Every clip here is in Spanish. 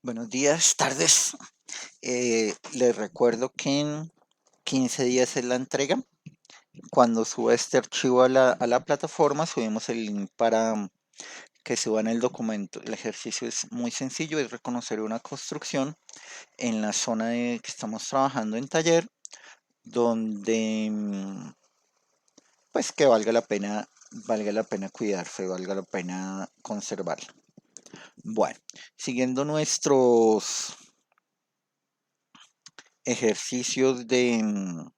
Buenos días, tardes. Les recuerdo que en 15 días es la entrega. Cuando suba este archivo a la plataforma, subimos el link para que suban el documento. El ejercicio es muy sencillo, es reconocer una construcción en la zona que estamos trabajando en taller, donde pues que valga la pena cuidarse, valga la pena conservarla. Bueno, siguiendo nuestros ejercicios de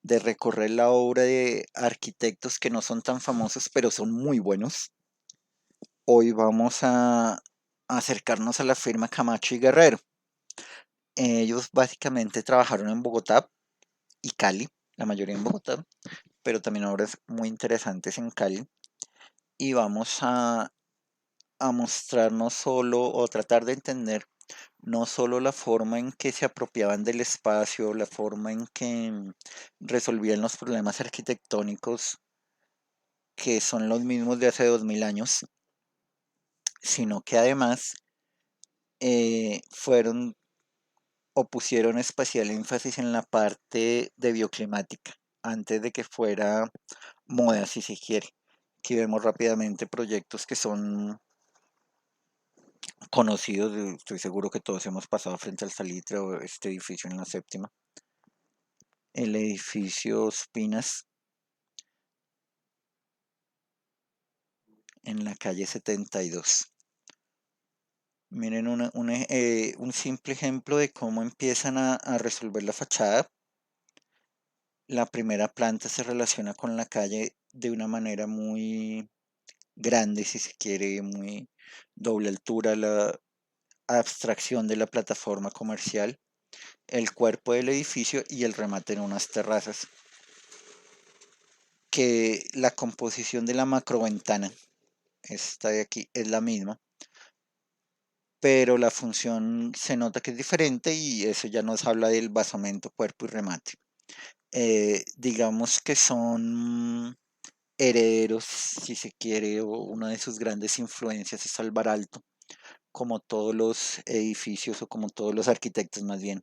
recorrer la obra de arquitectos que no son tan famosos, pero son muy buenos. Hoy vamos a acercarnos a la firma Camacho y Guerrero. Ellos básicamente trabajaron en Bogotá y Cali, la mayoría en Bogotá, pero también obras muy interesantes en Cali. Y vamos a mostrar no solo o tratar de entender no solo la forma en que se apropiaban del espacio, la forma en que resolvían los problemas arquitectónicos que son los mismos de hace 2000 años, sino que además fueron o pusieron especial énfasis en la parte de bioclimática, antes de que fuera moda, si se quiere. Aquí vemos rápidamente proyectos que son conocidos, estoy seguro que todos hemos pasado frente al Salitre o este edificio en la séptima. El edificio Spinas en la calle 72. Miren un simple ejemplo de cómo empiezan a resolver la fachada. La primera planta se relaciona con la calle de una manera muy grande, si se quiere, muy doble altura, la abstracción de la plataforma comercial, el cuerpo del edificio y el remate en unas terrazas, que la composición de la macroventana, esta de aquí, es la misma, pero la función se nota que es diferente y eso ya nos habla del basamento, cuerpo y remate. Digamos que son herederos, si se quiere, o una de sus grandes influencias es Alvar Aalto, como todos los edificios o como todos los arquitectos más bien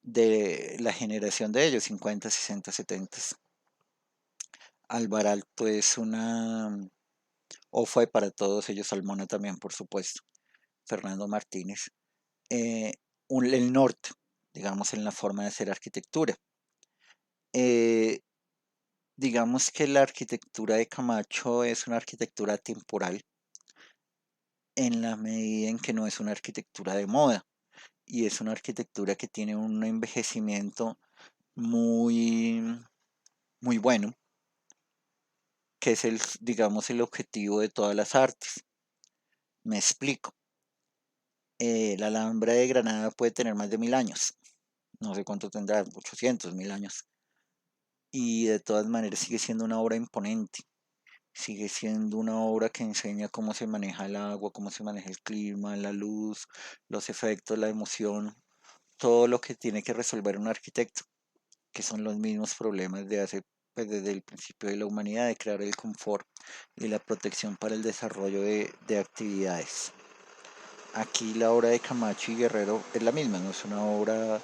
de la generación de ellos, 50, 60, 70. Alvar Aalto es o fue para todos ellos, Almona también, por supuesto, Fernando Martínez, eh, el norte, digamos, en la forma de hacer arquitectura. Eh, digamos que la arquitectura de Camacho es una arquitectura temporal en la medida en que no es una arquitectura de moda y es una arquitectura que tiene un envejecimiento muy, muy bueno, que es digamos, el objetivo de todas las artes. Me explico. La Alhambra de Granada puede tener más de 1000 años. No sé cuánto tendrá, 800, 1000 años. Y de todas maneras sigue siendo una obra imponente. Sigue siendo una obra que enseña cómo se maneja el agua, cómo se maneja el clima, la luz, los efectos, la emoción, todo lo que tiene que resolver un arquitecto, que son los mismos problemas de hace, pues desde el principio de la humanidad, de crear el confort y la protección para el desarrollo de actividades. Aquí la obra de Camacho y Guerrero es la misma, no es una obra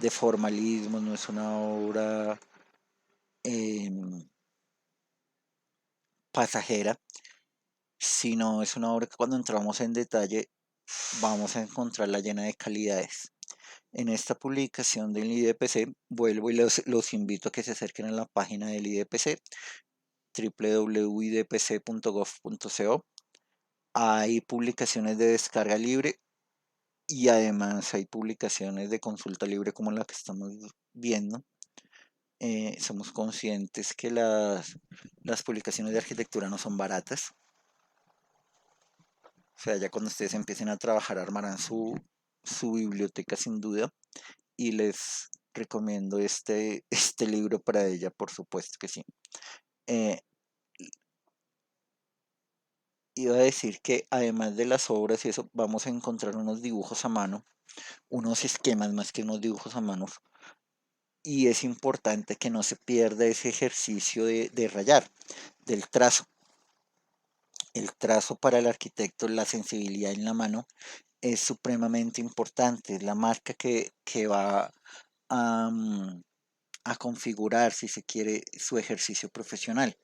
de formalismo, no es una obra eh, pasajera, sino es una obra que cuando entramos en detalle vamos a encontrarla llena de calidades. En esta publicación del IDPC, vuelvo y los invito a que se acerquen a la página del IDPC, www.idpc.gov.co. Hay publicaciones de descarga libre y además hay publicaciones de consulta libre como la que estamos viendo. Somos conscientes que las publicaciones de arquitectura no son baratas. O sea, ya cuando ustedes empiecen a trabajar armarán su biblioteca sin duda y les recomiendo este libro para ella, por supuesto que sí. Eh, Iba a decir que además de las obras y eso, vamos a encontrar unos dibujos a mano, unos esquemas más que unos dibujos a mano, y es importante que no se pierda ese ejercicio de rayar, del trazo. El trazo para el arquitecto, la sensibilidad en la mano, es supremamente importante. Es la marca que va a, a configurar, si se quiere, su ejercicio profesional.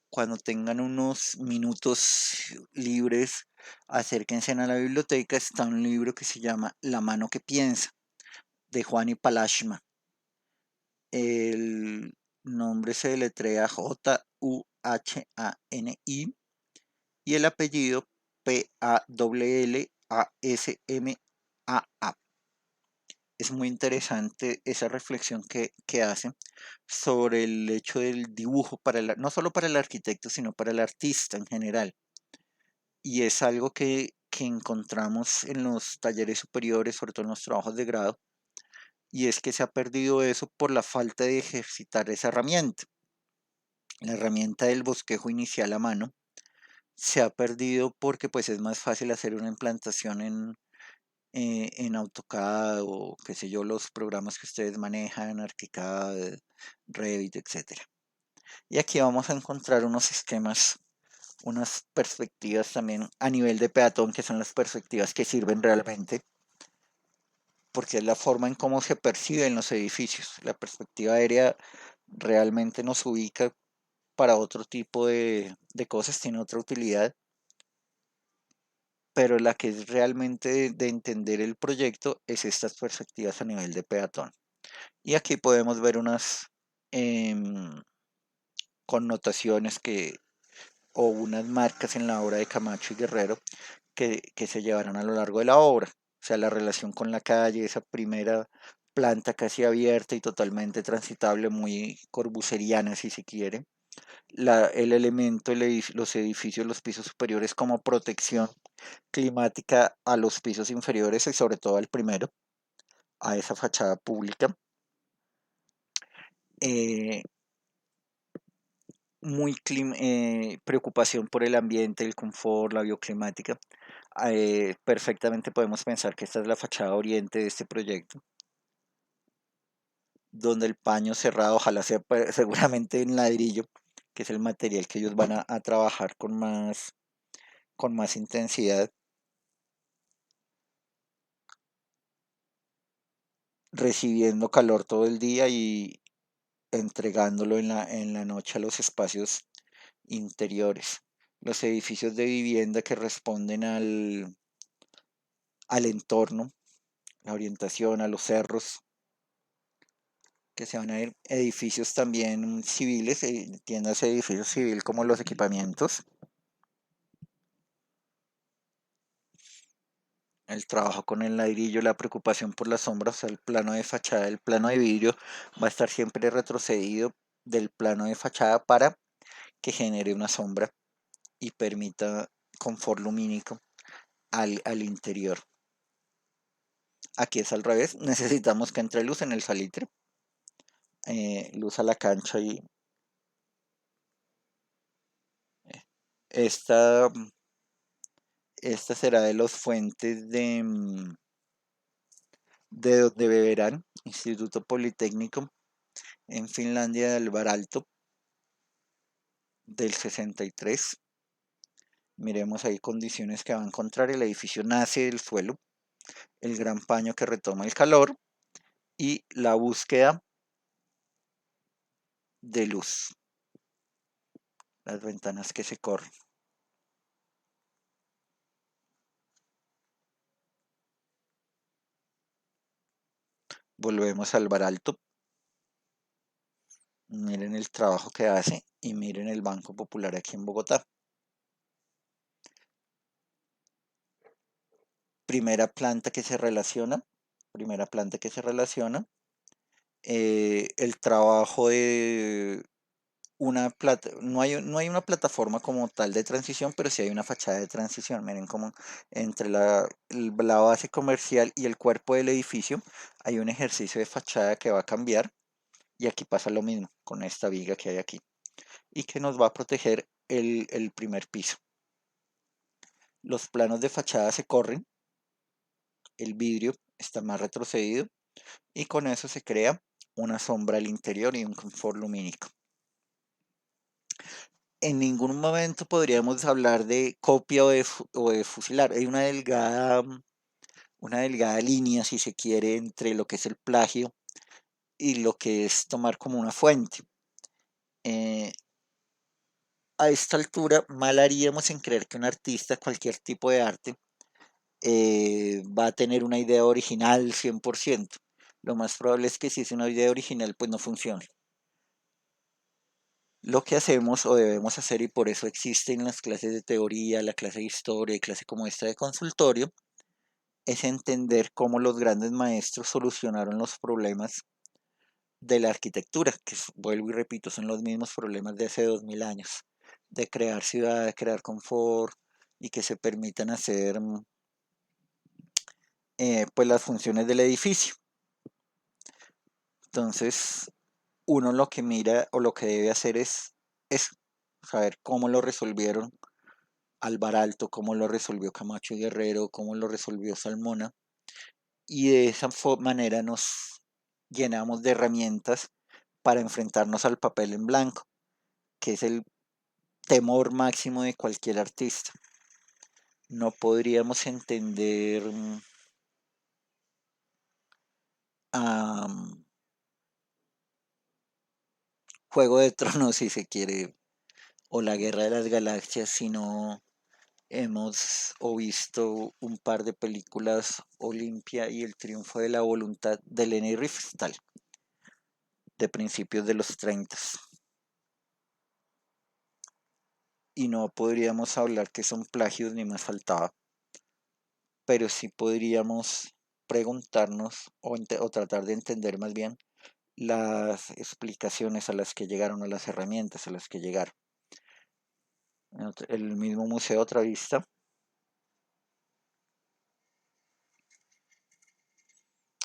Cuando tengan unos minutos libres, acérquense a la biblioteca. Está un libro que se llama La mano que piensa, de Juani Palashma. El nombre se deletrea Juhani y el apellido Pawlasmaa. Es muy interesante esa reflexión que hace sobre el hecho del dibujo, no solo para el arquitecto, sino para el artista en general. Y es algo que encontramos en los talleres superiores, sobre todo en los trabajos de grado, y es que se ha perdido eso por la falta de ejercitar esa herramienta. La herramienta del bosquejo inicial a mano se ha perdido porque pues es más fácil hacer una implantación en AutoCAD o qué sé yo, los programas que ustedes manejan, ArchiCAD, Revit, etcétera. Y aquí vamos a encontrar unos esquemas, unas perspectivas también a nivel de peatón, que son las perspectivas que sirven realmente, porque es la forma en cómo se perciben los edificios. La perspectiva aérea realmente nos ubica para otro tipo de cosas, tiene otra utilidad, pero la que es realmente de entender el proyecto es estas perspectivas a nivel de peatón. Y aquí podemos ver unas em, connotaciones o unas marcas en la obra de Camacho y Guerrero que se llevarán a lo largo de la obra. O sea, la relación con la calle, esa primera planta casi abierta y totalmente transitable, muy corbuseriana si se quiere. El elemento, los edificios, los pisos superiores como protección climática a los pisos inferiores y sobre todo al primero, a esa fachada pública. Eh, preocupación por el ambiente, el confort, la bioclimática. Perfectamente podemos pensar que esta es la fachada oriente de este proyecto, donde el paño cerrado, ojalá sea seguramente en ladrillo, que es el material que ellos van a trabajar con más intensidad, recibiendo calor todo el día y entregándolo en la noche a los espacios interiores. Los edificios de vivienda que responden al entorno, la orientación, a los cerros, que se van a ir edificios también civiles, tiendas edificios civil como los equipamientos. El trabajo con el ladrillo, la preocupación por las sombras, o sea, el plano de fachada, el plano de vidrio va a estar siempre retrocedido del plano de fachada para que genere una sombra y permita confort lumínico al interior. Aquí es al revés, necesitamos que entre luz en el salitre, luz a la cancha y esta, esta será de los fuentes de donde beberán, Instituto Politécnico en Finlandia de Alvar Aalto del 63. Miremos ahí condiciones que va a encontrar. El edificio nace del suelo, el gran paño que retoma el calor y la búsqueda de luz. Las ventanas que se corren. Volvemos al Alvar Aalto. Miren el trabajo que hace y miren el Banco Popular aquí en Bogotá. Primera planta que se relaciona. Primera planta que se relaciona. El trabajo de no hay una plataforma como tal de transición, pero sí hay una fachada de transición. Miren cómo entre la base comercial y el cuerpo del edificio hay un ejercicio de fachada que va a cambiar. Y aquí pasa lo mismo con esta viga que hay aquí. Y que nos va a proteger el primer piso. Los planos de fachada se corren, el vidrio está más retrocedido y con eso se crea una sombra al interior y un confort lumínico. En ningún momento podríamos hablar de copia o de fusilar. Hay una delgada línea, si se quiere, entre lo que es el plagio y lo que es tomar como una fuente. Eh, a esta altura, mal haríamos en creer que un artista, cualquier tipo de arte, va a tener una idea original 100%. Lo más probable es que si es una idea original, pues no funcione. Lo que hacemos o debemos hacer, y por eso existen las clases de teoría, la clase de historia y clase como esta de consultorio, es entender cómo los grandes maestros solucionaron los problemas de la arquitectura, que vuelvo y repito, son los mismos problemas de hace 2000 años, de crear ciudad, de crear confort y que se permitan hacer pues las funciones del edificio. Entonces, uno lo que mira o lo que debe hacer es eso, saber cómo lo resolvieron Alvar Alto, cómo lo resolvió Camacho y Guerrero, cómo lo resolvió Salmona, y de esa manera nos llenamos de herramientas para enfrentarnos al papel en blanco, que es el temor máximo de cualquier artista. No podríamos entender a Juego de Tronos, si se quiere, o la Guerra de las Galaxias, si no hemos o visto un par de películas, Olimpia y el triunfo de la voluntad de Leni Riefenstahl, de principios de los 30. Y no podríamos hablar que son plagios ni más faltaba, pero sí podríamos preguntarnos o tratar de entender más bien las explicaciones a las que llegaron, a las herramientas a las que llegaron. El mismo Museo Otra Vista,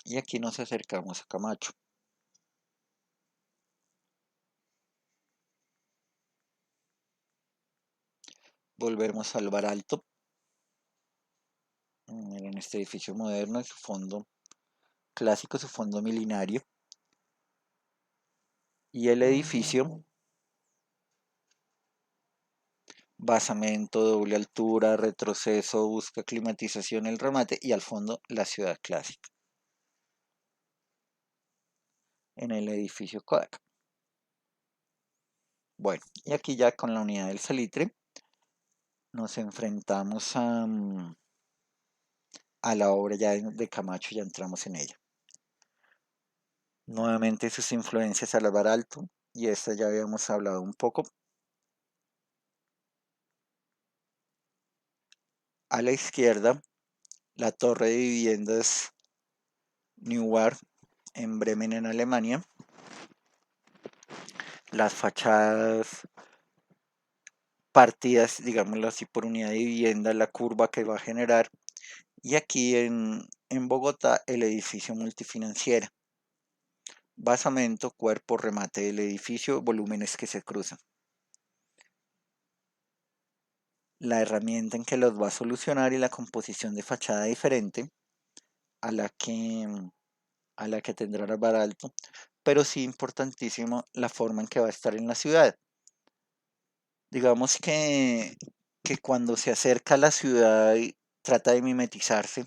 y aquí nos acercamos a Camacho. Volvemos al Bar Alto, en este edificio moderno, en su fondo clásico, su fondo milenario, y el edificio, basamento, doble altura, retroceso, busca climatización, el remate, y al fondo la ciudad clásica, en el edificio Kodak. Bueno, y aquí ya con la unidad del salitre nos enfrentamos a la obra ya de Camacho, ya entramos en ella. Nuevamente sus influencias al Alvar Alto, y esta ya habíamos hablado un poco. A la izquierda, la torre de viviendas Neuwerk en Bremen, en Alemania. Las fachadas partidas, digámoslo así, por unidad de vivienda, la curva que va a generar. Y aquí en Bogotá, el edificio multifinanciera. Basamento, cuerpo, remate del edificio, volúmenes que se cruzan. La herramienta en que los va a solucionar y la composición de fachada diferente a la que, a la que tendrá el Alto, pero sí importantísimo la forma en que va a estar en la ciudad. Digamos que cuando se acerca a la ciudad y trata de mimetizarse,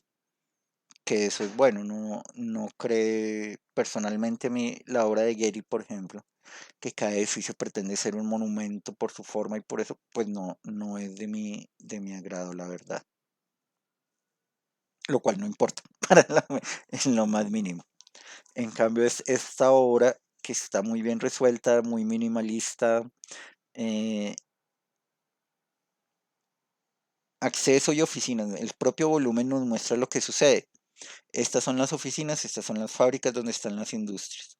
que eso es bueno, no cree personalmente a mí la obra de Getty, por ejemplo, que cada edificio pretende ser un monumento por su forma y por eso, pues no es de mi agrado, la verdad. Lo cual no importa en lo más mínimo. En cambio, es esta obra que está muy bien resuelta, muy minimalista, eh, acceso y oficinas. El propio volumen nos muestra lo que sucede. Estas son las oficinas, estas son las fábricas donde están las industrias.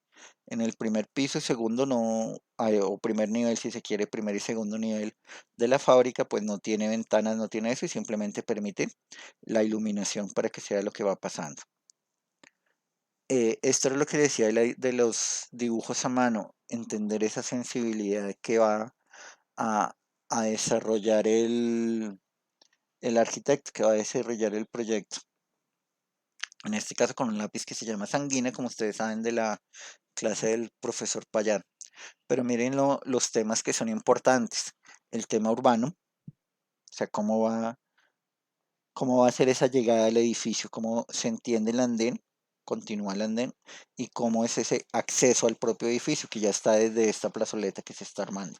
En el primer piso y segundo no, o primer nivel si se quiere, primer y segundo nivel de la fábrica, pues no tiene ventanas, no tiene eso y simplemente permite la iluminación para que sea lo que va pasando. Esto es lo que decía de los dibujos a mano, entender esa sensibilidad que va a, a desarrollar el arquitecto, que va a desarrollar el proyecto. En este caso con un lápiz que se llama Sanguina, como ustedes saben de la clase del profesor Payán. Pero miren los temas que son importantes. el tema urbano, o sea, cómo va a ser esa llegada al edificio, cómo se entiende el andén, continúa el andén, y cómo es ese acceso al propio edificio que ya está desde esta plazoleta que se está armando.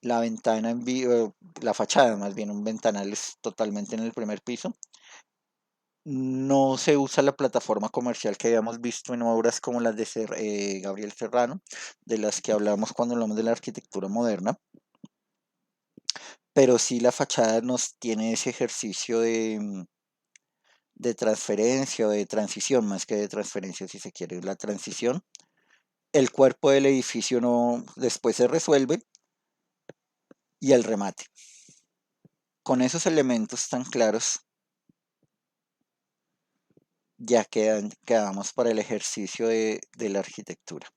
La ventana en vivo, la fachada más bien, un ventanal es totalmente en el primer piso. No se usa la plataforma comercial que habíamos visto en obras como las de Gabriel Serrano, de las que hablamos cuando hablamos de la arquitectura moderna, pero sí la fachada nos tiene ese ejercicio de transferencia o de transición, más que de transferencia si se quiere, la transición. El cuerpo del edificio no después se resuelve y el remate. Con esos elementos tan claros ya quedamos para el ejercicio de la arquitectura.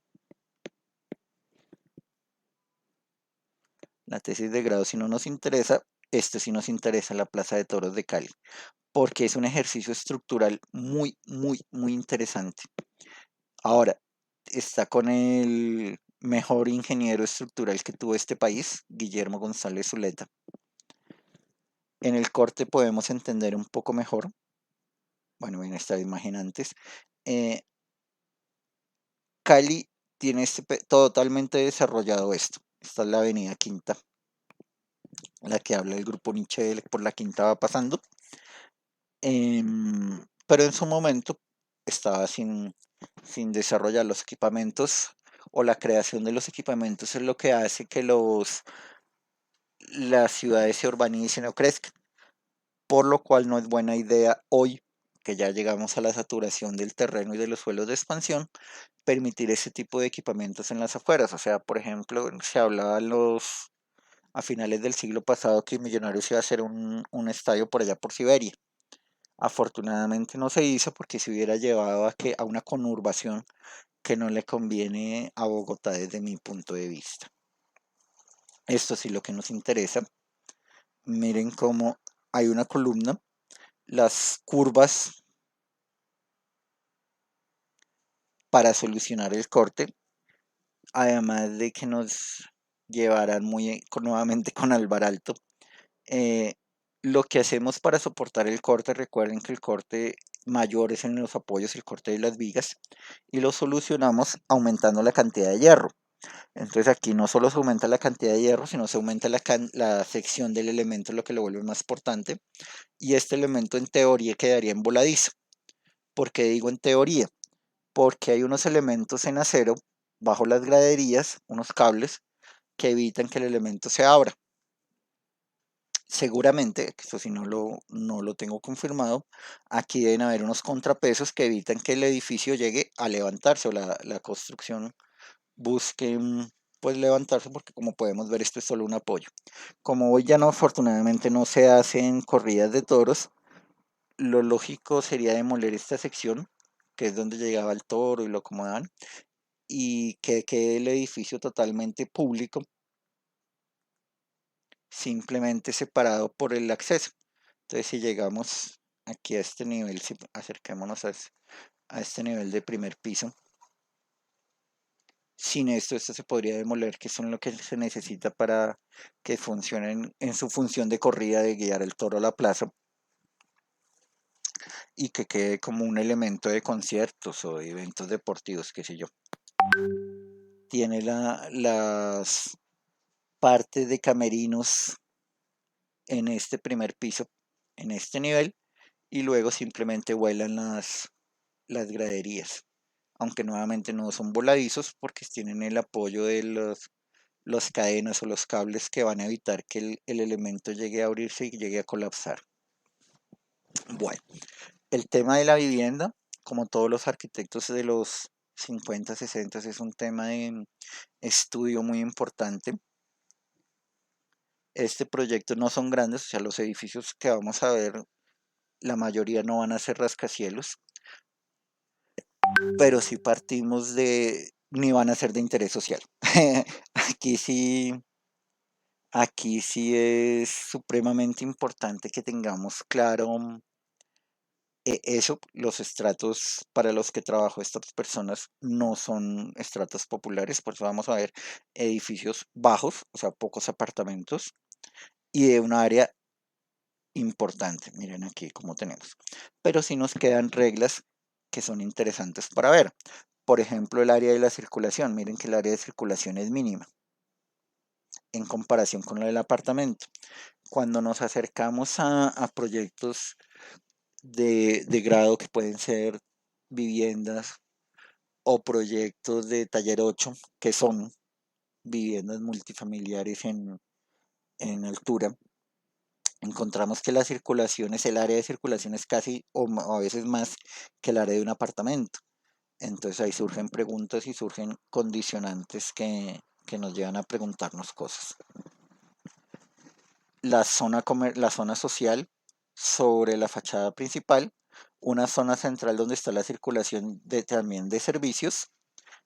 La tesis de grado si no nos interesa, esto sí nos interesa la Plaza de Toros de Cali, porque es un ejercicio estructural muy interesante. Ahora, está con el mejor ingeniero estructural que tuvo este país, Guillermo González Zuleta. En el corte podemos entender un poco mejor, bueno, en esta imaginantes, eh, Cali tiene totalmente desarrollado esto. Esta es la avenida Quinta, la que habla el grupo Nietzsche, por la Quinta va pasando. Pero en su momento estaba sin desarrollar los equipamientos o la creación de los equipamientos es lo que hace que las ciudades se urbanicen o crezcan, por lo cual no es buena idea hoy que ya llegamos a la saturación del terreno y de los suelos de expansión, permitir ese tipo de equipamientos en las afueras. O sea, por ejemplo, se hablaba a finales del siglo pasado que Millonarios iba a hacer un estadio por allá por Siberia. Afortunadamente no se hizo porque se hubiera llevado a una conurbación que no le conviene a Bogotá desde mi punto de vista. Esto sí lo que nos interesa. Miren cómo hay una columna, las curvas para solucionar el corte, además de que nos llevarán muy nuevamente con Alvar Alto. Eh, lo que hacemos para soportar el corte, recuerden que el corte mayor es en los apoyos, el corte de las vigas, y lo solucionamos aumentando la cantidad de hierro. Entonces aquí no solo se aumenta la cantidad de hierro, sino se aumenta la sección del elemento, lo que lo vuelve más portante, y este elemento en teoría quedaría en voladizo. ¿Por qué digo en teoría? Porque hay unos elementos en acero bajo las graderías, unos cables, que evitan que el elemento se abra. Seguramente, eso sí no lo tengo confirmado, aquí deben haber unos contrapesos que evitan que el edificio llegue a levantarse o la construcción busque pues levantarse porque como podemos ver esto es solo un apoyo. Como hoy ya no afortunadamente no se hacen corridas de toros, lo lógico sería demoler esta sección que es donde llegaba el toro y lo acomodaban y que quede el edificio totalmente público, simplemente separado por el acceso. Entonces, si llegamos aquí a este nivel, si acerquémonos a este nivel de primer piso, sin esto se podría demoler, que son lo que se necesita para que funcionen en su función de corrida, de guiar el toro a la plaza y que quede como un elemento de conciertos o de eventos deportivos, qué sé yo. Tiene las partes de camerinos en este primer piso, en este nivel, y luego simplemente vuelan las graderías, aunque nuevamente no son voladizos porque tienen el apoyo de los cadenas o los cables que van a evitar que el elemento llegue a abrirse y llegue a colapsar. Bueno, el tema de la vivienda, como todos los arquitectos de los 50, 60, es un tema de estudio muy importante. Este proyecto no son grandes, o sea, los edificios que vamos a ver, la mayoría no van a ser rascacielos, pero sí partimos ni van a ser de interés social. Aquí sí, aquí sí es supremamente importante que tengamos claro eso, los estratos para los que trabajó estas personas no son estratos populares, por eso vamos a ver edificios bajos, o sea, pocos apartamentos, y de una área importante. Miren aquí cómo tenemos. Pero sí nos quedan reglas que son interesantes para ver. Por ejemplo, el área de la circulación. Miren que el área de circulación es mínima en comparación con la del apartamento. Cuando nos acercamos a proyectos de grado que pueden ser viviendas o proyectos de taller 8 que son viviendas multifamiliares en altura, encontramos que la circulación es el área de circulación es casi o a veces más que el área de un apartamento. Entonces ahí surgen preguntas y surgen condicionantes que nos llevan a preguntarnos cosas. La zona social sobre la fachada principal, una zona central donde está la circulación también de servicios,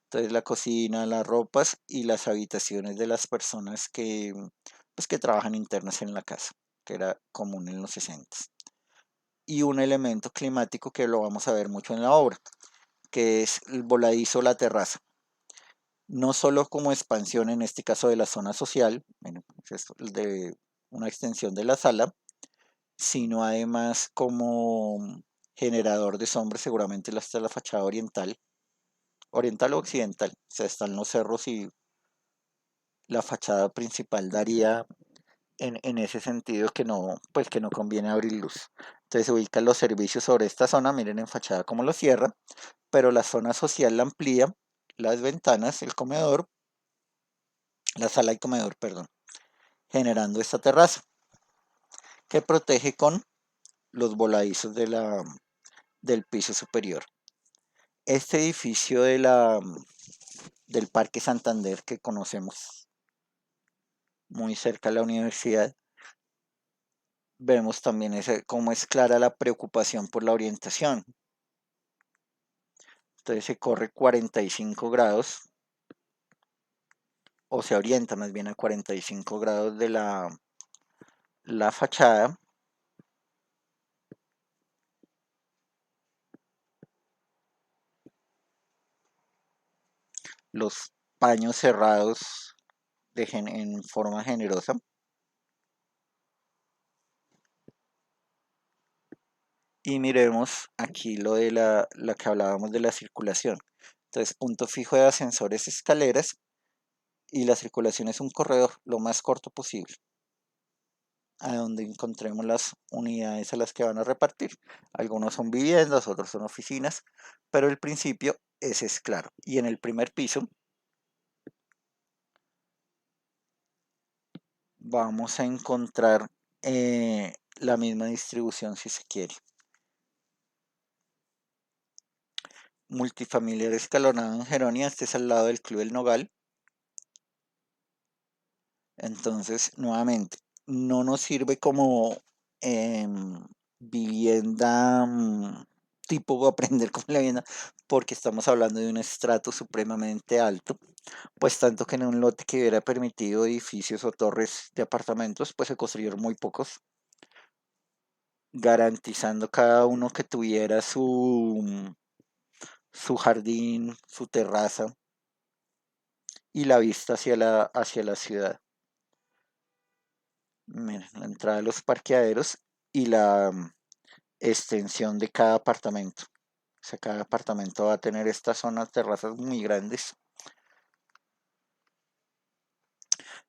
entonces la cocina, las ropas y las habitaciones de las personas pues, que trabajan internas en la casa, que era común en los 60. Y un elemento climático que lo vamos a ver mucho en la obra, que es el voladizo, la terraza. No solo como expansión, en este caso de la zona social, bueno, es de una extensión de la sala, sino además como generador de sombra, seguramente hasta la fachada oriental, oriental o occidental, o sea, están los cerros y la fachada principal daría en ese sentido que no, pues que no conviene abrir luz. Entonces se ubican los servicios sobre esta zona, miren en fachada cómo lo cierra, pero la zona social la amplía, las ventanas, el comedor, la sala y comedor, perdón, generando esta terraza que protege con los voladizos del piso superior. Este edificio del Parque Santander que conocemos muy cerca de la universidad, vemos también cómo es clara la preocupación por la orientación. Entonces se corre 45 grados o se orienta más bien a 45 grados de la fachada. Los paños cerrados en forma generosa. Y miremos aquí lo de la que hablábamos de la circulación. Entonces, punto fijo de ascensores, escaleras y la circulación es un corredor lo más corto posible, a donde encontremos las unidades a las que van a repartir. Algunos son viviendas, otros son oficinas, pero el principio ese es claro. Y en el primer piso vamos a encontrar la misma distribución si se quiere. Multifamiliar escalonado en Geronia, este es al lado del Club del Nogal. Entonces, nuevamente, no nos sirve como vivienda tipo aprender como la vivienda, porque estamos hablando de un estrato supremamente alto, pues tanto que en un lote que hubiera permitido edificios o torres de apartamentos, pues se construyeron muy pocos, garantizando cada uno que tuviera su jardín, su terraza y la vista hacia la ciudad. Miren, la entrada de los parqueaderos y la extensión de cada apartamento. O sea, cada apartamento va a tener estas zonas terrazas muy grandes.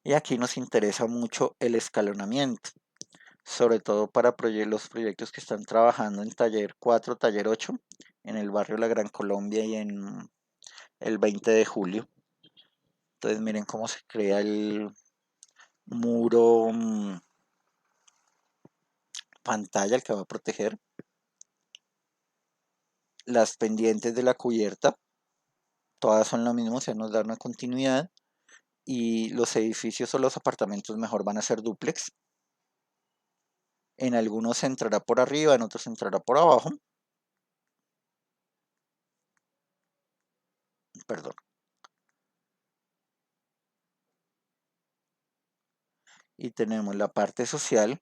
Y aquí nos interesa mucho el escalonamiento, sobre todo para los proyectos que están trabajando en taller 4, taller 8, en el barrio La Gran Colombia y en el 20 de julio. Entonces miren cómo se crea el muro pantalla, el que va a proteger. Las pendientes de la cubierta, todas son lo mismo, o sea, nos da una continuidad. Y los edificios o los apartamentos mejor van a ser dúplex. En algunos se entrará por arriba, en otros se entrará por abajo. Perdón. Y tenemos la parte social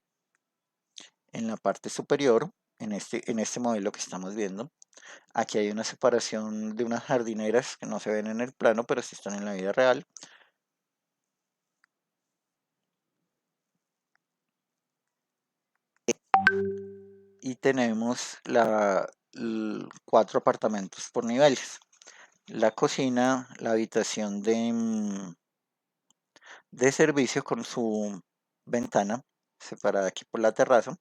en la parte superior, en este modelo que estamos viendo. Aquí hay una separación de unas jardineras que no se ven en el plano, pero sí están en la vida real. y tenemos 4 apartamentos por niveles. La cocina, la habitación de servicio con su ventana separada aquí por la terraza,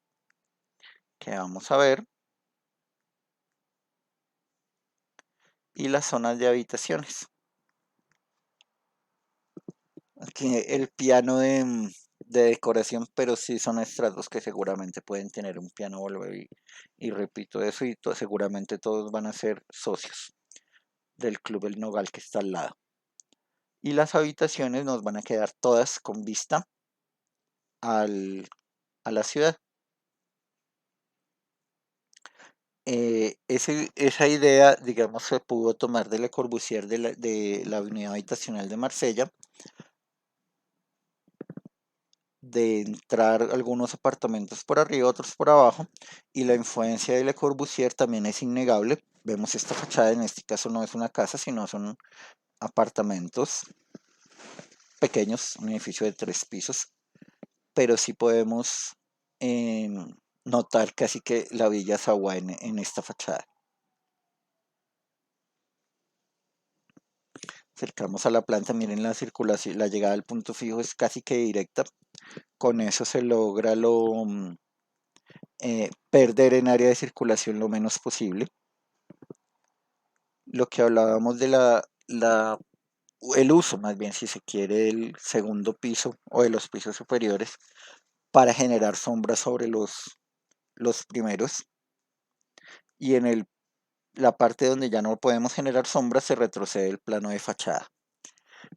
que vamos a ver, y las zonas de habitaciones. Aquí el piano de decoración, pero sí son estratos que seguramente pueden tener un piano, vuelvo y repito eso, y seguramente todos van a ser socios del Club El Nogal que está al lado. Y las habitaciones nos van a quedar todas con vista a la ciudad. Esa idea, digamos, se pudo tomar de Le Corbusier de la unidad habitacional de Marsella, de entrar algunos apartamentos por arriba, otros por abajo, y la influencia de Le Corbusier también es innegable. Vemos esta fachada, en este caso no es una casa, sino son apartamentos pequeños, un edificio de 3 pisos, pero sí podemos notar casi que la Villa Savoie en esta fachada. Acercamos a la planta, miren la circulación, la llegada al punto fijo es casi que directa. Con eso se logra perder en área de circulación lo menos posible. Lo que hablábamos de el uso, más bien si se quiere, del segundo piso o de los pisos superiores para generar sombras sobre los primeros. Y en la parte donde ya no podemos generar sombras se retrocede el plano de fachada.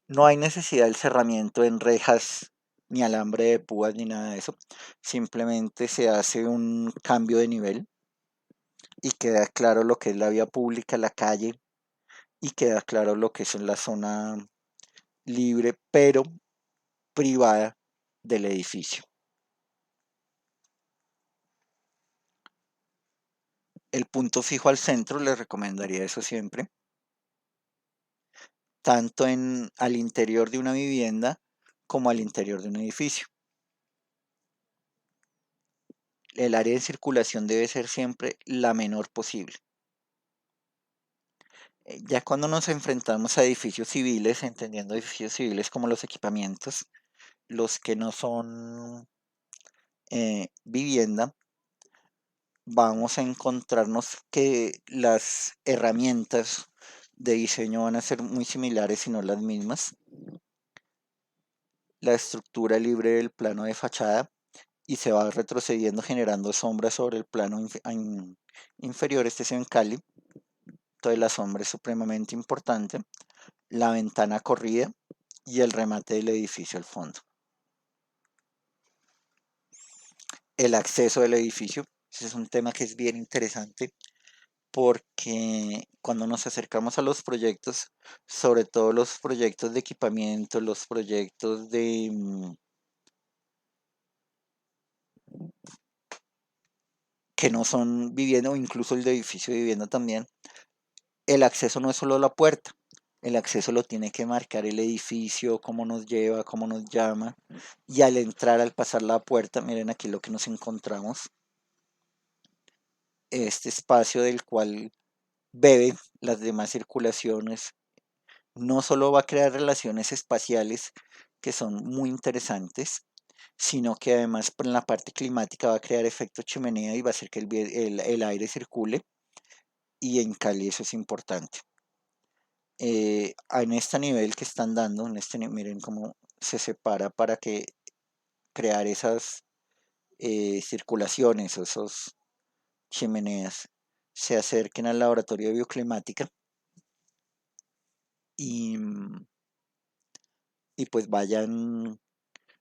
No hay necesidad del cerramiento en rejas, ni alambre de púas, ni nada de eso. Simplemente se hace un cambio de nivel y queda claro lo que es la vía pública, la calle, y queda claro lo que es la zona libre, pero privada del edificio. El punto fijo al centro, les recomendaría eso siempre, tanto al interior de una vivienda como al interior de un edificio. El área de circulación debe ser siempre la menor posible. Ya cuando nos enfrentamos a edificios civiles, entendiendo edificios civiles como los equipamientos, los que no son vivienda, vamos a encontrarnos que las herramientas de diseño van a ser muy similares y no las mismas. La estructura libre del plano de fachada y se va retrocediendo generando sombras sobre el plano inferior, este es en Cali. Entonces la sombra es supremamente importante. La ventana corrida y el remate del edificio al fondo. El acceso del edificio, ese es un tema que es bien interesante porque cuando nos acercamos a los proyectos, sobre todo los proyectos de equipamiento, los proyectos que no son vivienda o incluso el de edificio de vivienda también, el acceso no es solo la puerta, el acceso lo tiene que marcar el edificio, cómo nos lleva, cómo nos llama, y al entrar, al pasar la puerta, miren aquí lo que nos encontramos, este espacio del cual bebe las demás circulaciones, no solo va a crear relaciones espaciales que son muy interesantes, sino que además en la parte climática va a crear efecto chimenea y va a hacer que el aire circule, y en Cali eso es importante. En este nivel que están dando, miren cómo se separa para que crear esas circulaciones o esos chimeneas se acerquen al laboratorio de bioclimática y, y pues vayan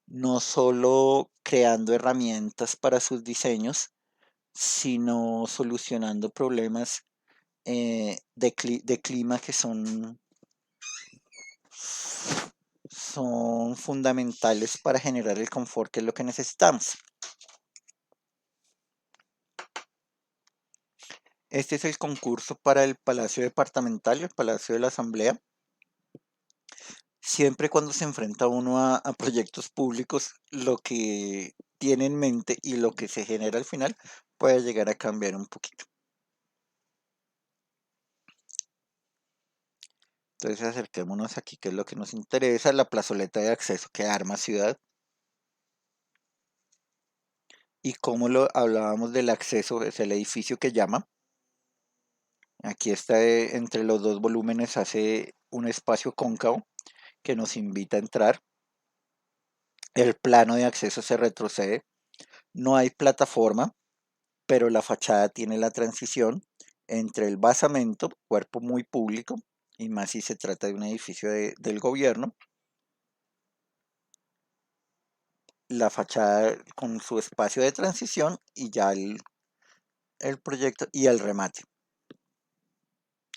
no solo creando herramientas para sus diseños, sino solucionando problemas de clima que son fundamentales para generar el confort que es lo que necesitamos. Este es el concurso para el Palacio Departamental, el Palacio de la Asamblea. Siempre cuando se enfrenta uno a proyectos públicos, lo que tiene en mente y lo que se genera al final puede llegar a cambiar un poquito. Entonces acerquémonos aquí, que es lo que nos interesa, la plazoleta de acceso que arma ciudad. Y como lo hablábamos del acceso, es el edificio que llama. Aquí está entre los dos volúmenes, hace un espacio cóncavo que nos invita a entrar. El plano de acceso se retrocede. No hay plataforma, pero la fachada tiene la transición entre el basamento, cuerpo muy público, y más si se trata de un edificio del gobierno, la fachada con su espacio de transición y ya el proyecto y el remate.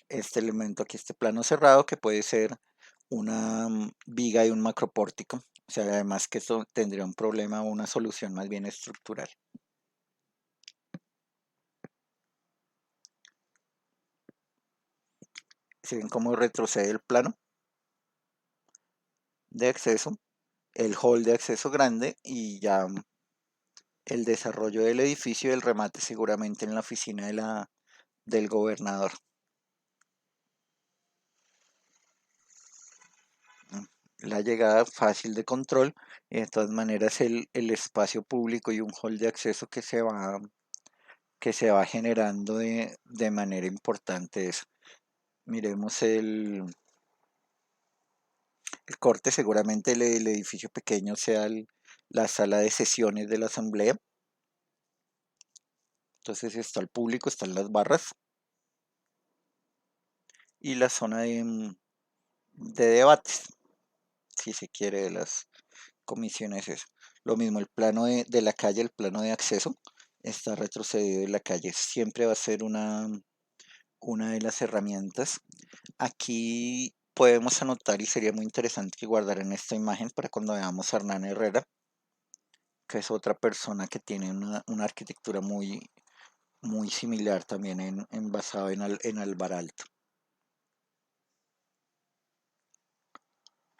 Este elemento aquí, este plano cerrado, que puede ser una viga y un macropórtico. O sea, además que esto tendría un problema o una solución más bien estructural. ¿Si ven cómo retrocede el plano de acceso? El hall de acceso grande y ya el desarrollo del edificio y el remate seguramente en la oficina del gobernador. La llegada fácil de control y de todas maneras el espacio público y un hall de acceso que se va generando de manera importante eso. Miremos el corte, seguramente el edificio pequeño sea la sala de sesiones de la asamblea. Entonces está el público, están las barras y la zona de debates, si se quiere, de las comisiones eso. Lo mismo, el plano de la calle, el plano de acceso está retrocedido en la calle. Siempre va a ser una de las herramientas. Aquí podemos anotar y sería muy interesante que guardaran esta imagen para cuando veamos a Hernán Herrera, que es otra persona que tiene una arquitectura muy similar también basado en Alvar Aalto.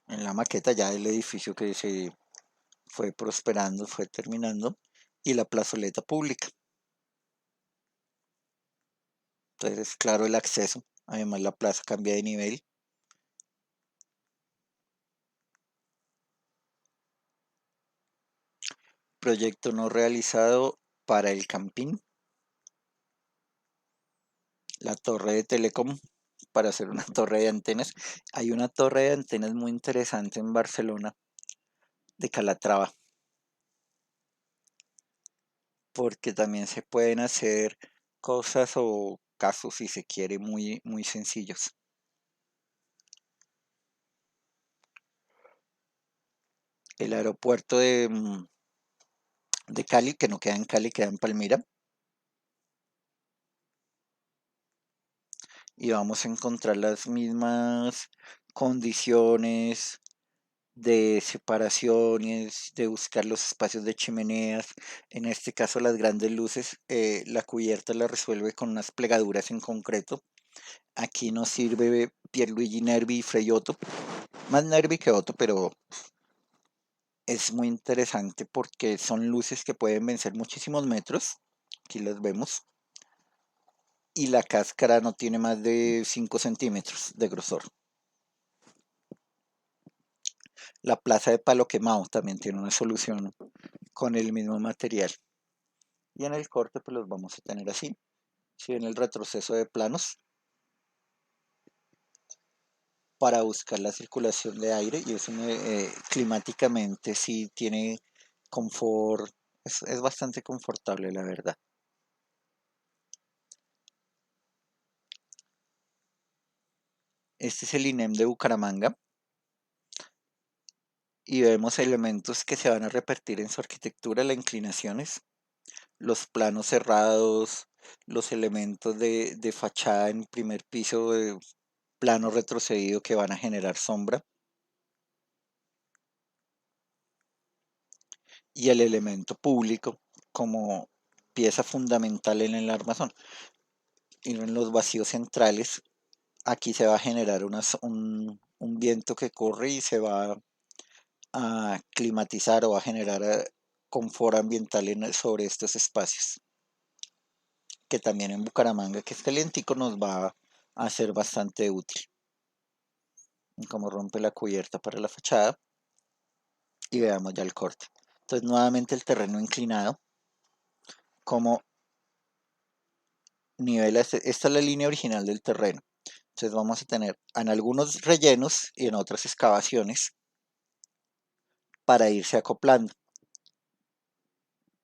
En la maqueta ya del edificio que se fue prosperando, fue terminando, y la plazoleta pública. Entonces, claro, el acceso. Además, la plaza cambia de nivel. Proyecto no realizado para el Campín. La torre de Telecom para hacer una torre de antenas. Hay una torre de antenas muy interesante en Barcelona, de Calatrava, porque también se pueden hacer cosas o casos, si se quiere, muy sencillos. El aeropuerto de Cali, que no queda en Cali, queda en Palmira, y vamos a encontrar las mismas condiciones de separaciones, de buscar los espacios de chimeneas. En este caso, las grandes luces, la cubierta la resuelve con unas plegaduras en concreto. Aquí nos sirve Pierluigi Nervi y Frei Otto, más Nervi que Otto, pero es muy interesante porque son luces que pueden vencer muchísimos metros. Aquí las vemos. Y la cáscara no tiene más de 5 centímetros de grosor. La plaza de Palo Quemado también tiene una solución con el mismo material. Y en el corte pues los vamos a tener así. Si ven el retroceso de planos para buscar la circulación de aire y eso climáticamente sí tiene confort, es bastante confortable la verdad. Este es el INEM de Bucaramanga y vemos elementos que se van a repetir en su arquitectura, las inclinaciones, los planos cerrados, los elementos de fachada en primer piso de plano retrocedido que van a generar sombra y el elemento público como pieza fundamental en el armazón. Y en los vacíos centrales, aquí se va a generar un viento que corre y se va a climatizar o a generar confort ambiental sobre estos espacios, que también en Bucaramanga, que es calientico, nos va a ser bastante útil. Como rompe la cubierta para la fachada y veamos ya el corte. Entonces nuevamente el terreno inclinado, como nivela, esta es la línea original del terreno. Entonces vamos a tener en algunos rellenos y en otras excavaciones para irse acoplando.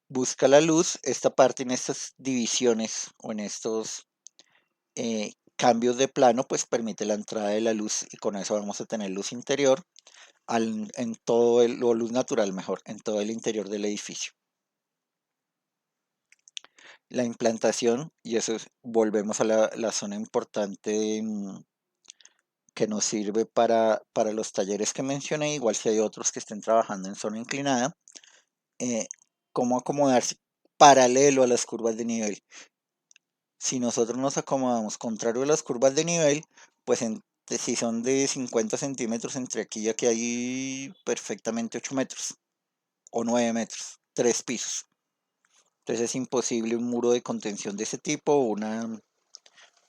Busca la luz, esta parte en estas divisiones o en estos cambios de plano, pues permite la entrada de la luz y con eso vamos a tener luz interior en todo o luz natural mejor, en todo el interior del edificio. La implantación, y eso volvemos a la zona importante que nos sirve para los talleres que mencioné, igual si hay otros que estén trabajando en zona inclinada, cómo acomodarse paralelo a las curvas de nivel. Si nosotros nos acomodamos contrario a las curvas de nivel, pues si son de 50 centímetros entre aquí y aquí hay perfectamente 8 metros o 9 metros, 3 pisos. Entonces es imposible un muro de contención de ese tipo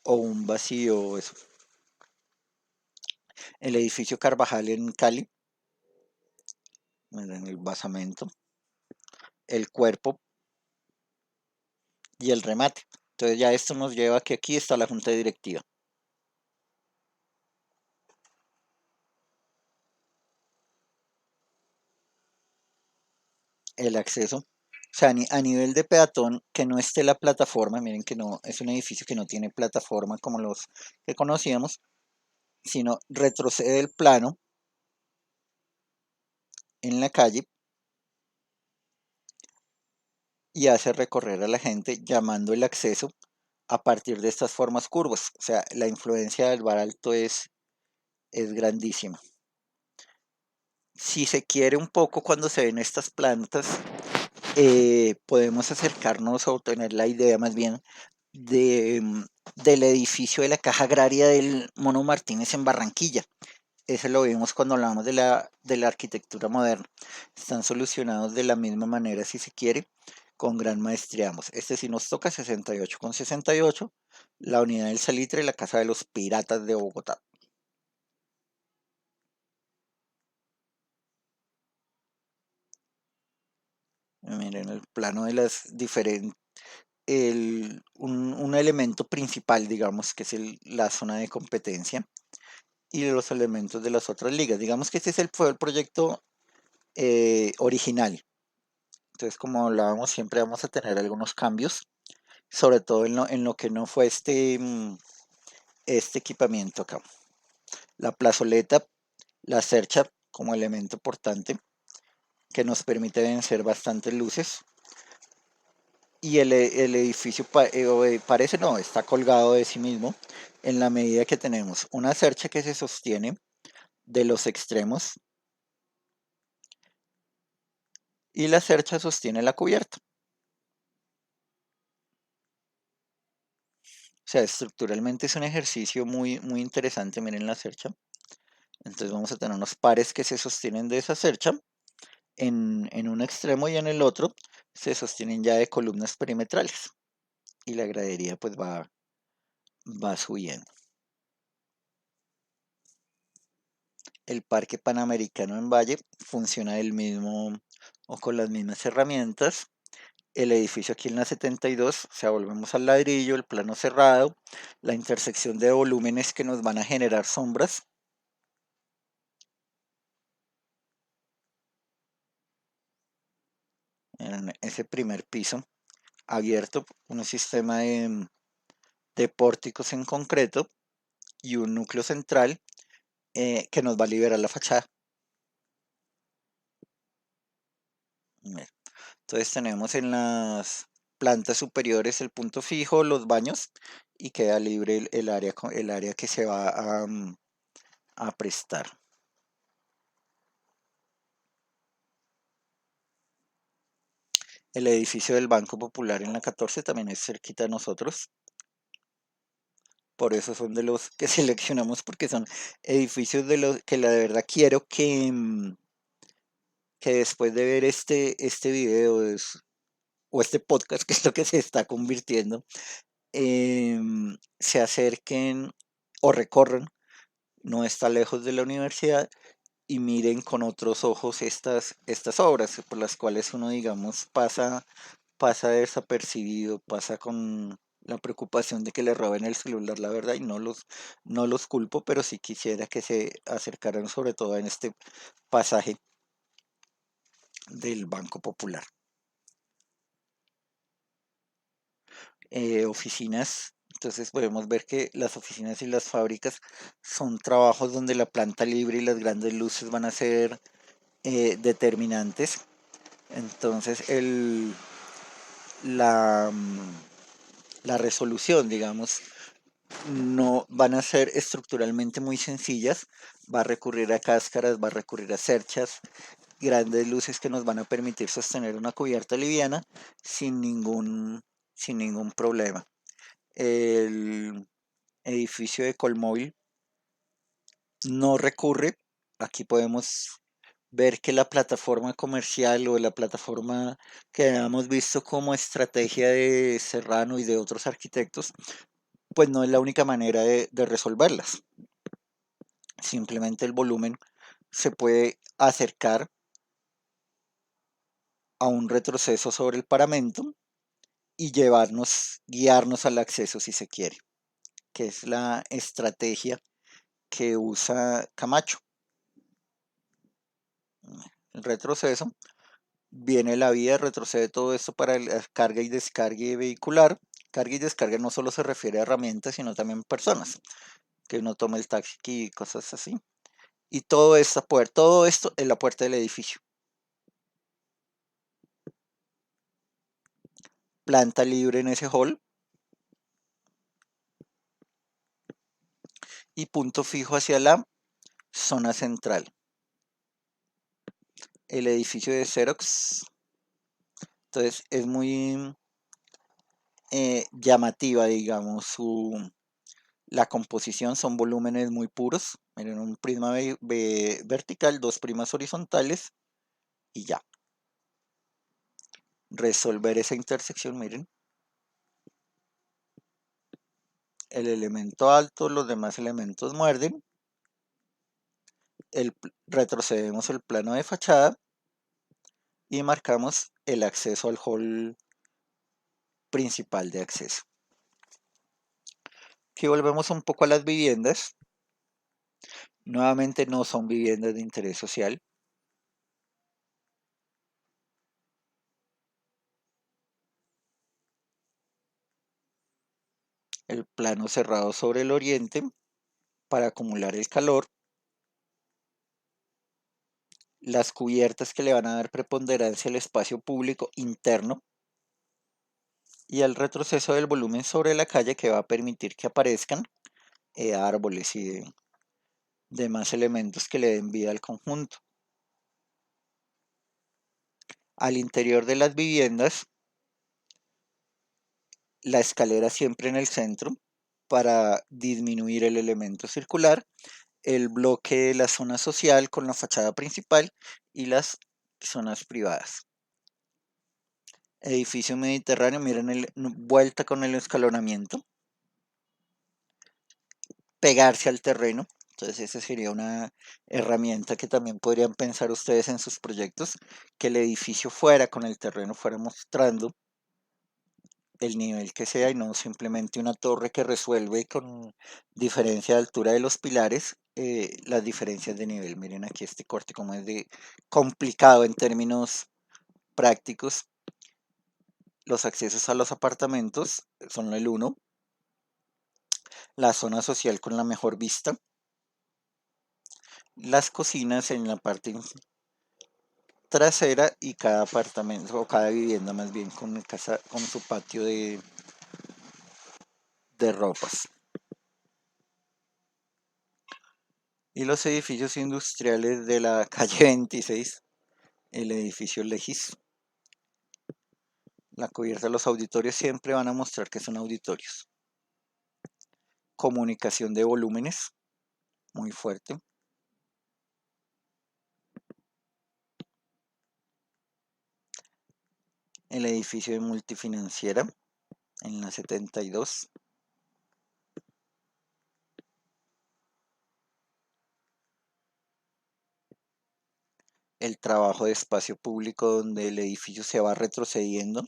o un vacío. Eso. El edificio Carvajal en Cali, en el basamento, el cuerpo y el remate. Entonces ya esto nos lleva a que aquí está la junta directiva. El acceso. O sea, a nivel de peatón, que no esté la plataforma, miren que no, es un edificio que no tiene plataforma como los que conocíamos, sino retrocede el plano en la calle y hace recorrer a la gente llamando el acceso a partir de estas formas curvas. O sea, la influencia del bar alto es grandísima. Si se quiere un poco cuando se ven estas plantas, podemos acercarnos o tener la idea más bien del edificio de la Caja Agraria del Mono Martínez en Barranquilla. Eso lo vimos cuando hablamos de la arquitectura moderna. Están solucionados de la misma manera, si se quiere, con gran maestría ambos. Este sí nos toca 68,68, la unidad del Salitre y la Casa de los Piratas de Bogotá. Miren el plano de las diferentes, un elemento principal, digamos, que es la zona de competencia y los elementos de las otras ligas. Digamos que este fue el proyecto original. Entonces, como hablábamos, siempre vamos a tener algunos cambios, sobre todo en lo que no fue este equipamiento acá. La plazoleta, la cercha como elemento importante que nos permite vencer bastantes luces. Y el edificio parece, no, está colgado de sí mismo en la medida que tenemos una cercha que se sostiene de los extremos y la cercha sostiene la cubierta. O sea, estructuralmente es un ejercicio muy, muy interesante, miren la cercha. Entonces vamos a tener unos pares que se sostienen de esa cercha en un extremo y en el otro se sostienen ya de columnas perimetrales y la gradería pues va subiendo. El Parque Panamericano en Valle funciona del mismo o con las mismas herramientas. El edificio aquí en la 72, o sea, volvemos al ladrillo, el plano cerrado, la intersección de volúmenes que nos van a generar sombras. En ese primer piso abierto, un sistema de pórticos en concreto y un núcleo central que nos va a liberar la fachada. Entonces tenemos en las plantas superiores el punto fijo, los baños y queda libre el área que se va a prestar. El edificio del Banco Popular en la 14 también es cerquita de nosotros. por eso son de los que seleccionamos, porque son edificios de los que la verdad quiero que después de ver este video o este podcast, que es lo que se está convirtiendo, se acerquen o recorran, no está lejos de la universidad, y miren con otros ojos estas obras por las cuales uno, digamos, pasa desapercibido, pasa con la preocupación de que le roben el celular, la verdad, y no los culpo, pero sí quisiera que se acercaran sobre todo en este pasaje del Banco Popular. Oficinas, entonces podemos ver que las oficinas y las fábricas son trabajos donde la planta libre y las grandes luces van a ser determinantes. Entonces la, la resolución, digamos, no van a ser estructuralmente muy sencillas, va a recurrir a cáscaras, va a recurrir a cerchas, grandes luces que nos van a permitir sostener una cubierta liviana sin sin ningún problema. El edificio de Colmóvil no recurre, aquí podemos ver que la plataforma comercial o la plataforma que hemos visto como estrategia de Serrano y de otros arquitectos, pues no es la única manera de resolverlas. Simplemente el volumen se puede acercar a un retroceso sobre el paramento y guiarnos al acceso si se quiere, que es la estrategia que usa Camacho. El retroceso, viene la vía, retrocede todo esto para la carga y descarga vehicular. Carga y descarga no solo se refiere a herramientas, sino también personas, que uno toma el taxi y cosas así. Y todo esto en la puerta del edificio. Planta libre en ese hall y punto fijo hacia la zona central. El edificio de Xerox. Entonces es muy llamativa, digamos, la composición, son volúmenes muy puros. Miren, un prisma vertical, dos prismas horizontales y ya. Resolver esa intersección, miren. El elemento alto, los demás elementos muerden. Retrocedemos el plano de fachada y marcamos el acceso al hall principal de acceso. Aquí volvemos un poco a las viviendas. Nuevamente no son viviendas de interés social. El plano cerrado sobre el oriente para acumular el calor. Las cubiertas que le van a dar preponderancia al espacio público interno. Y el retroceso del volumen sobre la calle que va a permitir que aparezcan árboles y demás elementos que le den vida al conjunto. Al interior de las viviendas, la escalera siempre en el centro para disminuir el elemento circular, el bloque de la zona social con la fachada principal y las zonas privadas. Edificio mediterráneo, miren vuelta con el escalonamiento, pegarse al terreno. Entonces esa sería una herramienta que también podrían pensar ustedes en sus proyectos, que el edificio fuera con el terreno, fuera mostrando el nivel que sea y no simplemente una torre que resuelve con diferencia de altura de los pilares las diferencias de nivel. Miren aquí este corte como es de complicado en términos prácticos. Los accesos a los apartamentos son el 1, la zona social con la mejor vista, las cocinas en la parte trasera y cada apartamento o cada vivienda más bien con su patio de ropas. Y los edificios industriales de la calle 26, el edificio Legis, la cubierta de los auditorios siempre van a mostrar que son auditorios. comunicación de volúmenes, muy fuerte. El edificio de multifinanciera en la 72. El trabajo de espacio público donde el edificio se va retrocediendo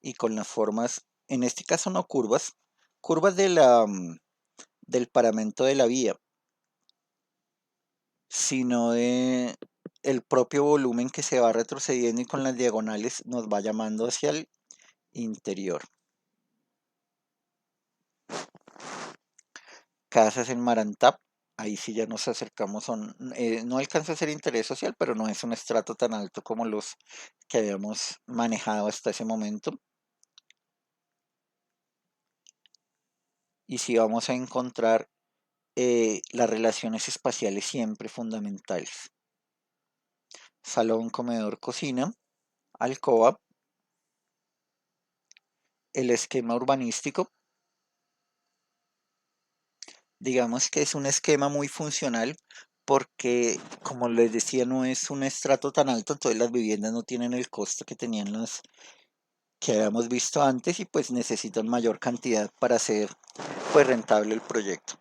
y con las formas, en este caso no curvas, curvas del paramento de la vía, sino de el propio volumen que se va retrocediendo y con las diagonales nos va llamando hacia el interior. Casas en Marantap, ahí sí ya nos acercamos, no alcanza a ser interés social, pero no es un estrato tan alto como los que habíamos manejado hasta ese momento. Y sí vamos a encontrar las relaciones espaciales siempre fundamentales. Salón, comedor, cocina, alcoba, el esquema urbanístico. Digamos que es un esquema muy funcional porque, como les decía, no es un estrato tan alto, entonces las viviendas no tienen el costo que tenían las que habíamos visto antes y pues necesitan mayor cantidad para hacer pues rentable el proyecto.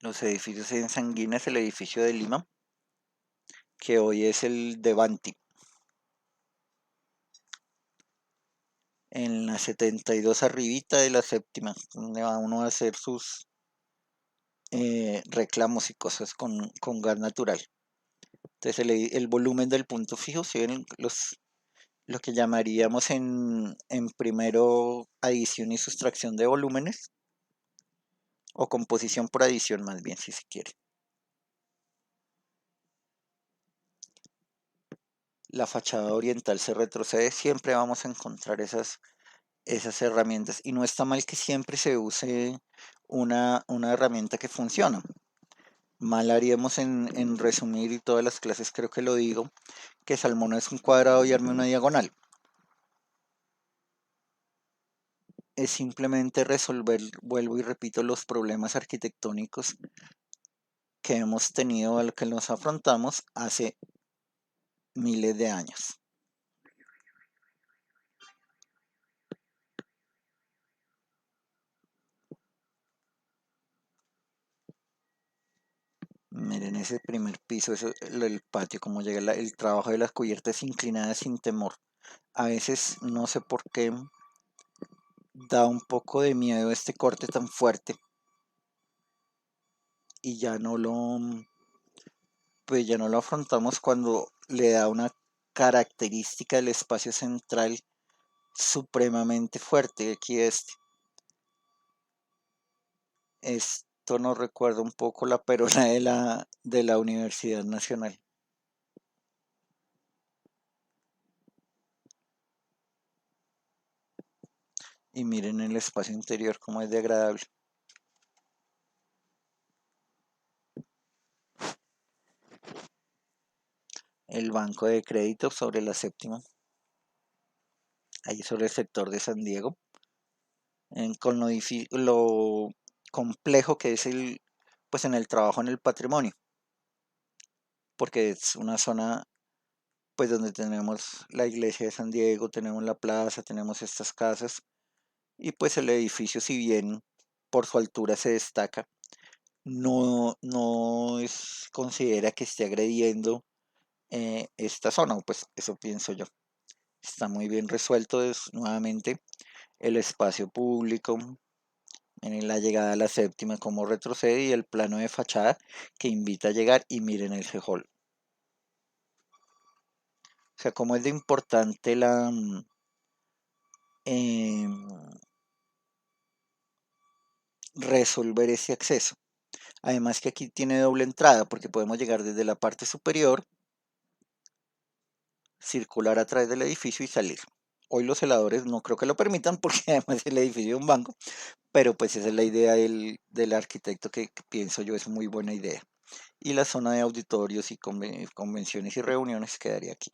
Los edificios en Sanguina es el edificio de Lima, que hoy es el de Banti. En la 72 arribita de la séptima, donde va uno a hacer sus reclamos y cosas con gas natural. Entonces el volumen del punto fijo, si ven lo que llamaríamos en primero adición y sustracción de volúmenes, o composición por adición más bien, si se quiere. La fachada oriental se retrocede, siempre vamos a encontrar esas herramientas. Y no está mal que siempre se use una herramienta que funciona. Mal haríamos en resumir, y todas las clases creo que lo digo, que Salmón es un cuadrado y arme una diagonal. Es simplemente resolver, vuelvo y repito, los problemas arquitectónicos que hemos tenido, a lo que nos afrontamos hace miles de años. Miren ese primer piso, eso, el patio, cómo llega el trabajo de las cubiertas inclinadas sin temor. A veces no sé por qué da un poco de miedo este corte tan fuerte y pues ya no lo afrontamos cuando le da una característica del espacio central supremamente fuerte. Aquí esto nos recuerda un poco la perona de la Universidad Nacional. Y miren el espacio interior como es de agradable. El banco de crédito sobre la séptima, ahí sobre el sector de San Diego, con lo complejo que es pues en el trabajo en el patrimonio, porque es una zona pues donde tenemos la iglesia de San Diego, tenemos la plaza, tenemos estas casas y pues el edificio, si bien por su altura se destaca, no considera que esté agrediendo esta zona, pues eso pienso yo. Está muy bien resuelto, es nuevamente el espacio público, en la llegada a la séptima, cómo retrocede y el plano de fachada que invita a llegar y miren ese hall. O sea, cómo es de importante em, resolver ese acceso. Además que aquí tiene doble entrada porque podemos llegar desde la parte superior, circular a través del edificio y salir. Hoy los celadores no creo que lo permitan porque además es el edificio de un banco, pero pues esa es la idea del arquitecto que pienso yo es muy buena idea. y la zona de auditorios y convenciones y reuniones quedaría aquí.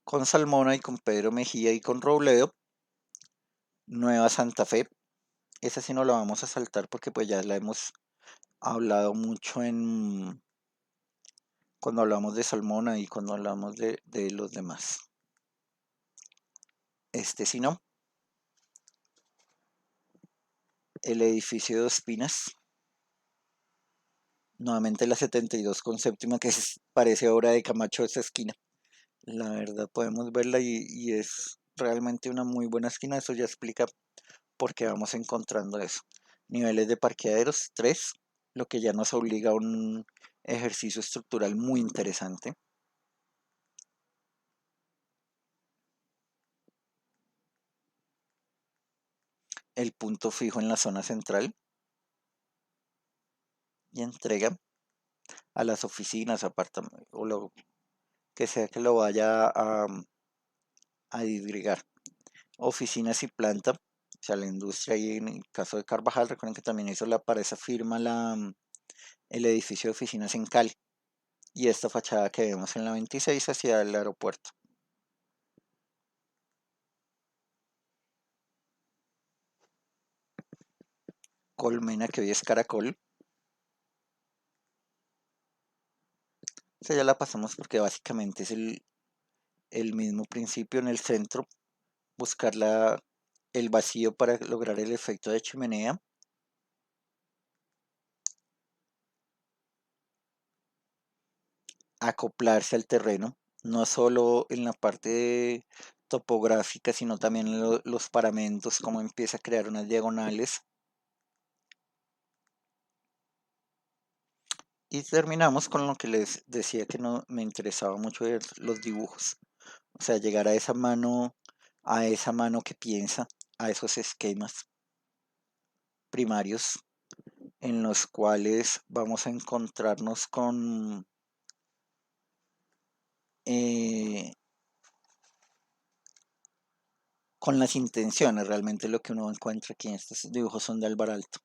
Con Salmona y con Pedro Mejía y con Robledo, Nueva Santa Fe. Esa sí no la vamos a saltar porque pues ya la hemos hablado mucho en cuando hablamos de Salmona y cuando hablamos de los demás. Si no, el edificio de Ospinas, nuevamente la 72 con séptima, que parece obra de Camacho esa esquina. La verdad podemos verla y es realmente una muy buena esquina, eso ya explica por qué vamos encontrando eso. Niveles de parqueaderos, 3, lo que ya nos obliga a un ejercicio estructural muy interesante. El punto fijo en la zona central y entrega a las oficinas, apartamentos o lo que sea que lo vaya a disgregar. Oficinas y planta, o sea, la industria y en el caso de Carvajal, recuerden que también hizo para esa firma el edificio de oficinas en Cali y esta fachada que vemos en la 26 hacia el aeropuerto. Colmena, que hoy es Caracol. O sea, ya la pasamos porque básicamente es el mismo principio en el centro, buscar el vacío para lograr el efecto de chimenea. Acoplarse al terreno, no solo en la parte topográfica, sino también en los paramentos, cómo empieza a crear unas diagonales. Y terminamos con lo que les decía que no me interesaba mucho ver los dibujos. O sea, llegar a esa mano que piensa, a esos esquemas primarios en los cuales vamos a encontrarnos eh, con las intenciones, realmente lo que uno encuentra aquí en estos dibujos son de Alvar Aalto.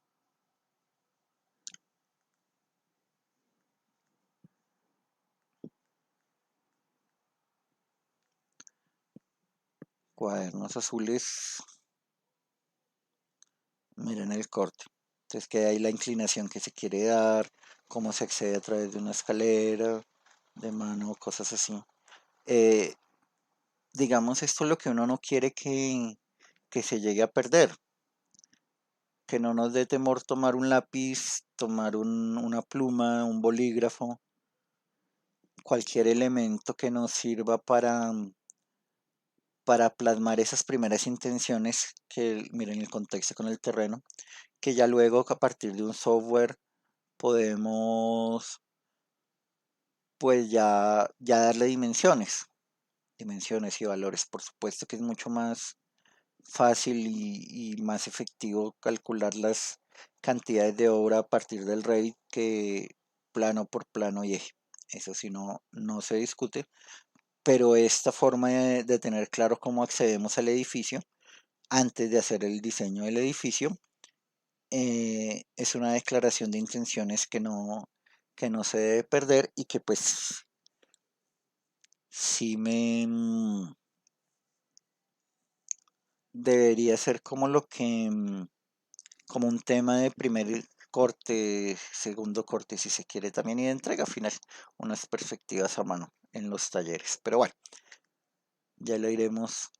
Cuadernos azules, miren el corte. Entonces queda ahí la inclinación que se quiere dar, cómo se accede a través de una escalera, de mano, cosas así. Eh, digamos, esto es lo que uno no quiere que se llegue a perder, que no nos dé temor tomar un lápiz, tomar una pluma, un bolígrafo, cualquier elemento que nos sirva para plasmar esas primeras intenciones que miren el contexto con el terreno, que ya luego a partir de un software podemos pues ya darle dimensiones y valores. Por supuesto que es mucho más fácil y más efectivo calcular las cantidades de obra a partir del Revit que plano por plano y eje. Eso sí no se discute, pero esta forma de tener claro cómo accedemos al edificio antes de hacer el diseño del edificio es una declaración de intenciones que no se debe perder y que pues sí debería ser como lo que como un tema de primer corte, segundo corte si se quiere también y de entrega final, unas perspectivas a mano en los talleres. Pero bueno, ya lo iremos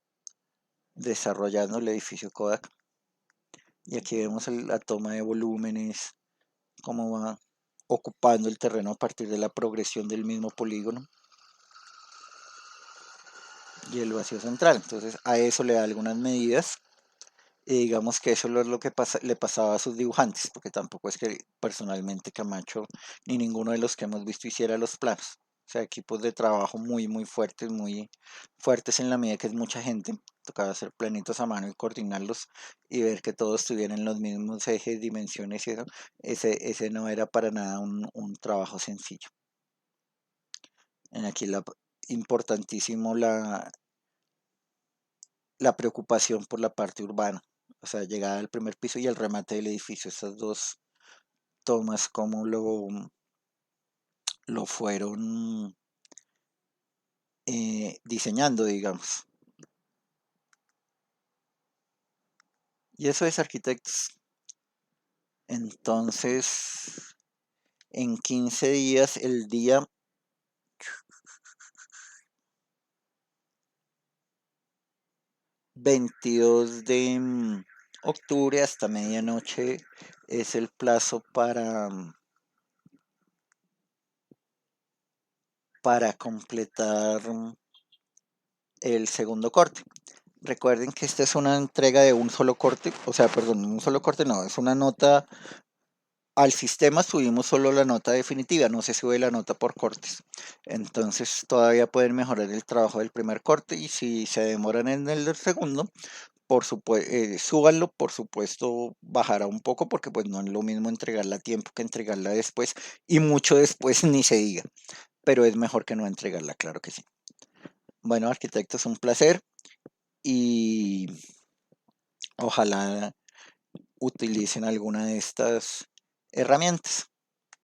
desarrollando el edificio Kodak y aquí vemos la toma de volúmenes, cómo va ocupando el terreno a partir de la progresión del mismo polígono y el vacío central. Entonces a eso le da algunas medidas y digamos que eso es lo que le pasaba a sus dibujantes, porque tampoco es que personalmente Camacho ni ninguno de los que hemos visto hiciera los planos. O sea, equipos de trabajo muy fuertes en la medida que es mucha gente. Tocaba hacer planitos a mano y coordinarlos y ver que todos tuvieran los mismos ejes, dimensiones y eso. Ese no era para nada un trabajo sencillo. En aquí importantísimo la preocupación por la parte urbana, o sea, llegada al primer piso y el remate del edificio, esas dos tomas, como lo fueron diseñando, digamos. Y eso es arquitectos. Entonces, en 15 días, el día 22 de octubre hasta medianoche es el plazo para completar el segundo corte. Recuerden que esta es una entrega de un solo corte, o sea, perdón, un solo corte no, es una nota. Al sistema subimos solo la nota definitiva, no se sube la nota por cortes. Entonces todavía pueden mejorar el trabajo del primer corte y si se demoran en el del segundo, por supuesto, súbanlo, por supuesto bajará un poco porque pues no es lo mismo entregarla a tiempo que entregarla después y mucho después ni se diga, pero es mejor que no entregarla, claro que sí. Bueno, arquitectos, un placer y ojalá utilicen alguna de estas herramientas.